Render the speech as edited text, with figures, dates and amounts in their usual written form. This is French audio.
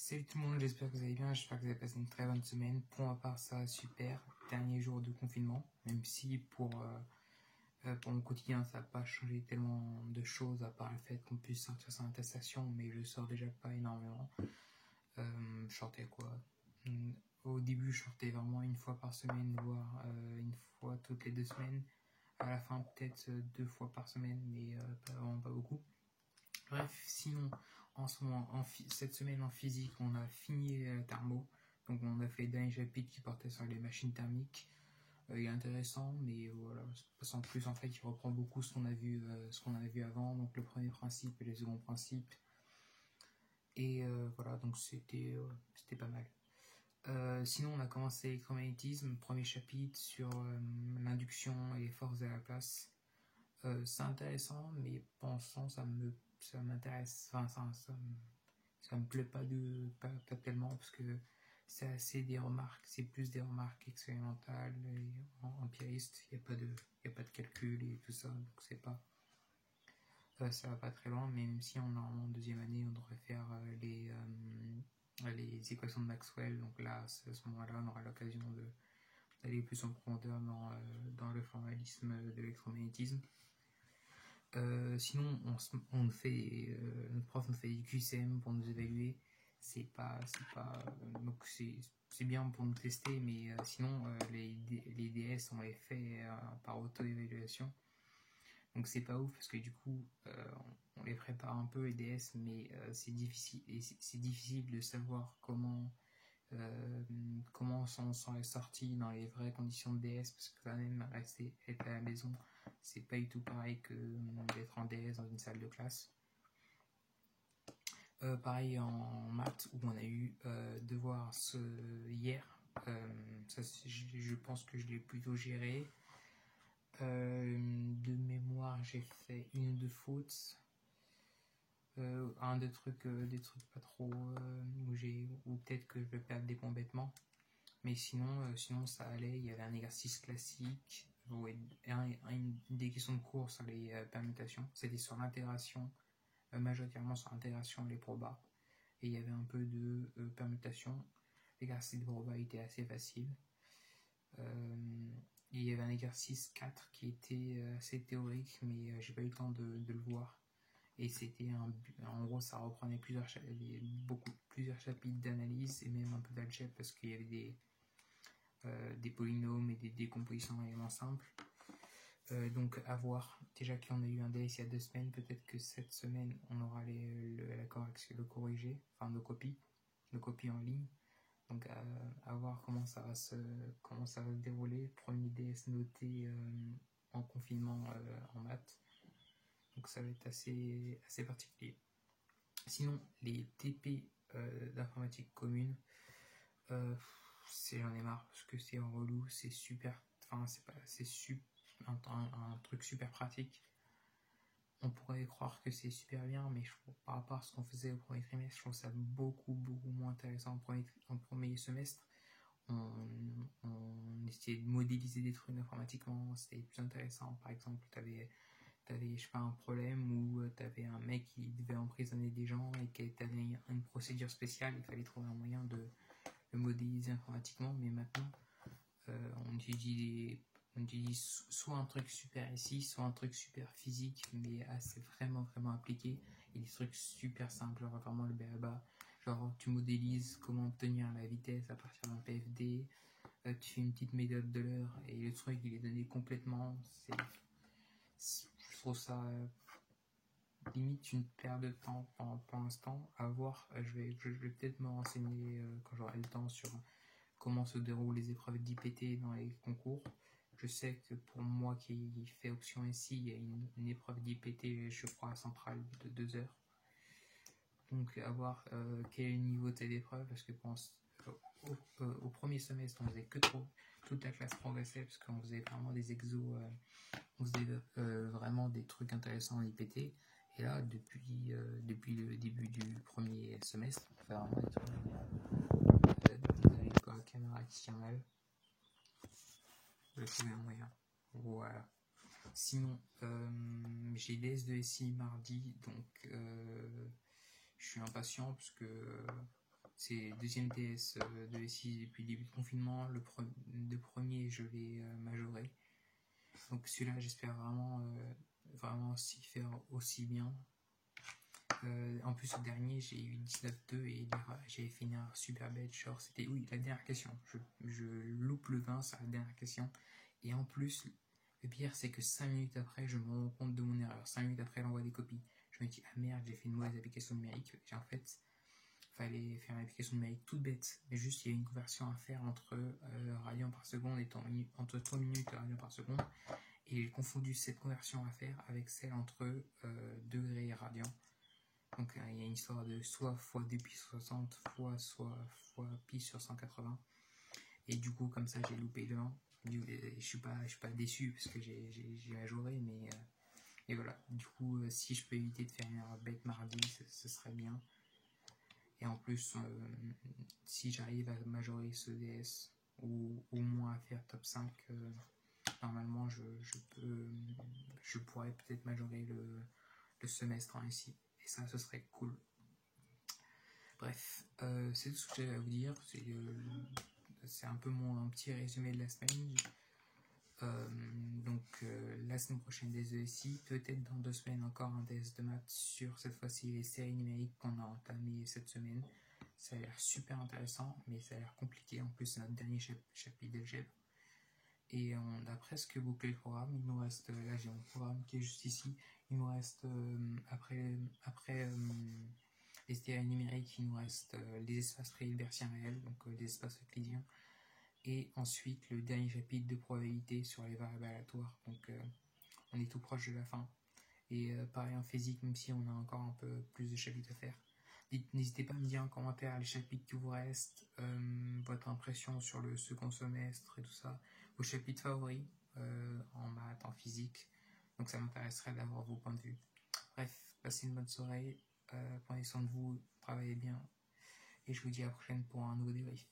Salut tout le monde, j'espère que vous allez bien, j'espère que vous avez passé une très bonne semaine. Pour ma part, ça va super. Dernier jour de confinement, même si pour mon quotidien, ça n'a pas changé tellement de choses, à part le fait qu'on puisse sortir sans attestation, mais je sors déjà pas énormément. Je sortais quoi Au début, je sortais vraiment une fois par semaine, voire une fois toutes les 2 semaines. À la fin, peut-être 2 fois par semaine, mais vraiment pas beaucoup. Bref, sinon, en ce moment, cette semaine en physique, on a fini la thermo. Donc, on a fait le dernier chapitre qui portait sur les machines thermiques. Il est intéressant, mais voilà, sans plus, en fait, il reprend beaucoup ce qu'on a vu avant. Donc, le premier principe et le second principe. Et voilà, donc c'était pas mal. Sinon, on a commencé l'électromagnétisme, premier chapitre sur l'induction et les forces de la place. C'est intéressant, mais pensant, ça m'intéresse, enfin, ça me plaît pas tellement, parce que c'est assez des remarques, c'est plus des remarques expérimentales et empiristes, il n'y a pas de calcul et tout ça, donc ça va pas très loin, mais même si en deuxième année, on devrait faire les équations de Maxwell, donc là, à ce moment-là, on aura l'occasion d'aller plus en profondeur dans le formalisme de l'électromagnétisme. Sinon, notre prof nous fait du QCM pour nous évaluer. Donc c'est bien pour nous tester, mais sinon les DS on les fait par auto-évaluation. Donc c'est pas ouf parce que du coup on les prépare un peu les DS, mais c'est difficile de savoir comment on s'en est sorti dans les vraies conditions de DS, parce que quand même être à la maison, c'est pas du tout pareil que d'être en DS dans une salle de classe. Pareil en maths, où on a eu devoir hier. Ça, je pense que je l'ai plutôt géré. De mémoire, j'ai fait une ou deux fautes. Des trucs pas trop ou peut-être que je vais perdre des points bêtement, mais sinon ça allait. Il y avait un exercice classique, des questions de cours sur les permutations, c'était sur l'intégration, majoritairement sur l'intégration et les probas, et il y avait un peu de permutation. L'exercice de probas était assez facile, et il y avait un exercice 4 qui était assez théorique, mais j'ai pas eu le temps de le voir. Et c'était en gros, ça reprenait plusieurs chapitres d'analyse et même un peu d'algèbre, parce qu'il y avait des polynômes et des décompositions d'éléments simples. Donc à voir. Déjà qu'on a eu un DS il y a 2 semaines, peut-être que cette semaine on aura la correction, le corrigé, enfin nos copies en ligne. Donc à voir comment ça va se dérouler. Premier DS noté en confinement en maths. Donc ça va être assez particulier. Sinon, les TP d'informatique commune, j'en ai marre, parce que c'est relou, c'est super, enfin c'est un truc super pratique. On pourrait croire que c'est super bien, mais je trouve, par rapport à ce qu'on faisait au premier trimestre, je trouve ça beaucoup moins intéressant en premier semestre. On essayait de modéliser des trucs informatiquement, c'était plus intéressant. Par exemple, t'avais je sais pas, un problème où t'avais un mec qui devait emprisonner des gens et que t'avais une procédure spéciale, il fallait trouver un moyen de le modéliser informatiquement. Mais maintenant on utilise soit un truc super ici, soit un truc super physique, mais c'est vraiment appliqué, et des trucs super simples, genre vraiment le b.a.-ba, genre tu modélises comment obtenir la vitesse à partir d'un PFD, tu fais une petite méthode de l'heure et le truc il est donné complètement. Je trouve ça limite une perte de temps pour l'instant. À voir, je vais peut-être me renseigner quand j'aurai le temps sur comment se déroulent les épreuves d'IPT dans les concours. Je sais que pour moi qui fais option ici, il y a une épreuve d'IPT, je crois, à Centrale de 2 heures. Donc à voir quel est le niveau de cette épreuve, parce que au premier semestre, on faisait que toute la classe progressait, parce qu'on faisait vraiment des exos, on faisait vraiment des trucs intéressants en IPT. Et là, depuis le début du premier semestre, on fait vraiment des trucs géniaux. Désolé pour la caméra qui tient mal. Je vais trouver un moyen. Voilà. Sinon, j'ai des S2SI mardi, donc je suis impatient parce que c'est deuxième TS de S6 depuis le début de confinement. Le premier, je l'ai majoré. Donc celui-là, j'espère vraiment s'y faire aussi bien. En plus, le dernier, j'ai eu 19-2 et j'ai fait une erreur super bête. Genre, c'était, oui, la dernière question. Je loupe le 20 sur la dernière question. Et en plus, le pire, c'est que 5 minutes après, je me rends compte de mon erreur. 5 minutes après l'envoi des copies. Je me dis, ah merde, j'ai fait une mauvaise application numérique. En fait, fallait faire une application numérique toute bête. Mais juste, il y a une conversion à faire entre radians par seconde et entre 3 minutes et radians par seconde. Et j'ai confondu cette conversion à faire avec celle entre degrés et radians. Donc il y a une histoire de soit fois 2 pi sur 60 fois pi sur 180. Et du coup, comme ça, j'ai loupé le 1. Je suis pas déçu parce que j'ai majoré, mais voilà. Du coup, si je peux éviter de faire une erreur bête mardi, ce serait bien. Et en plus, si j'arrive à majorer ce DS ou au moins à faire top 5, normalement, je pourrais peut-être majorer le semestre en ici. Et ça, ce serait cool. Bref, c'est tout ce que j'avais à vous dire. C'est un peu un petit résumé de la semaine. Donc la semaine prochaine des ESI, peut-être dans 2 semaines encore un test de maths sur cette fois-ci les séries numériques qu'on a entamé cette semaine. Ça a l'air super intéressant, mais ça a l'air compliqué. En plus, c'est notre dernier chapitre d'algèbre. Et on a presque bouclé le programme. Il nous reste, là j'ai mon programme qui est juste ici. Il nous reste après les séries numériques, il nous reste les espaces hilbertiens réels, donc les espaces euclidiens. Et ensuite le dernier chapitre de probabilité sur les variables aléatoires. Donc on est tout proche de la fin. Et pareil en physique, même si on a encore un peu plus de chapitres à faire. N'hésitez pas à me dire en commentaire les chapitres qui vous restent, votre impression sur le second semestre et tout ça, vos chapitres favoris en maths, en physique. Donc ça m'intéresserait d'avoir vos points de vue. Bref, passez une bonne soirée, prenez soin de vous, travaillez bien, et je vous dis à la prochaine pour un nouveau débrief.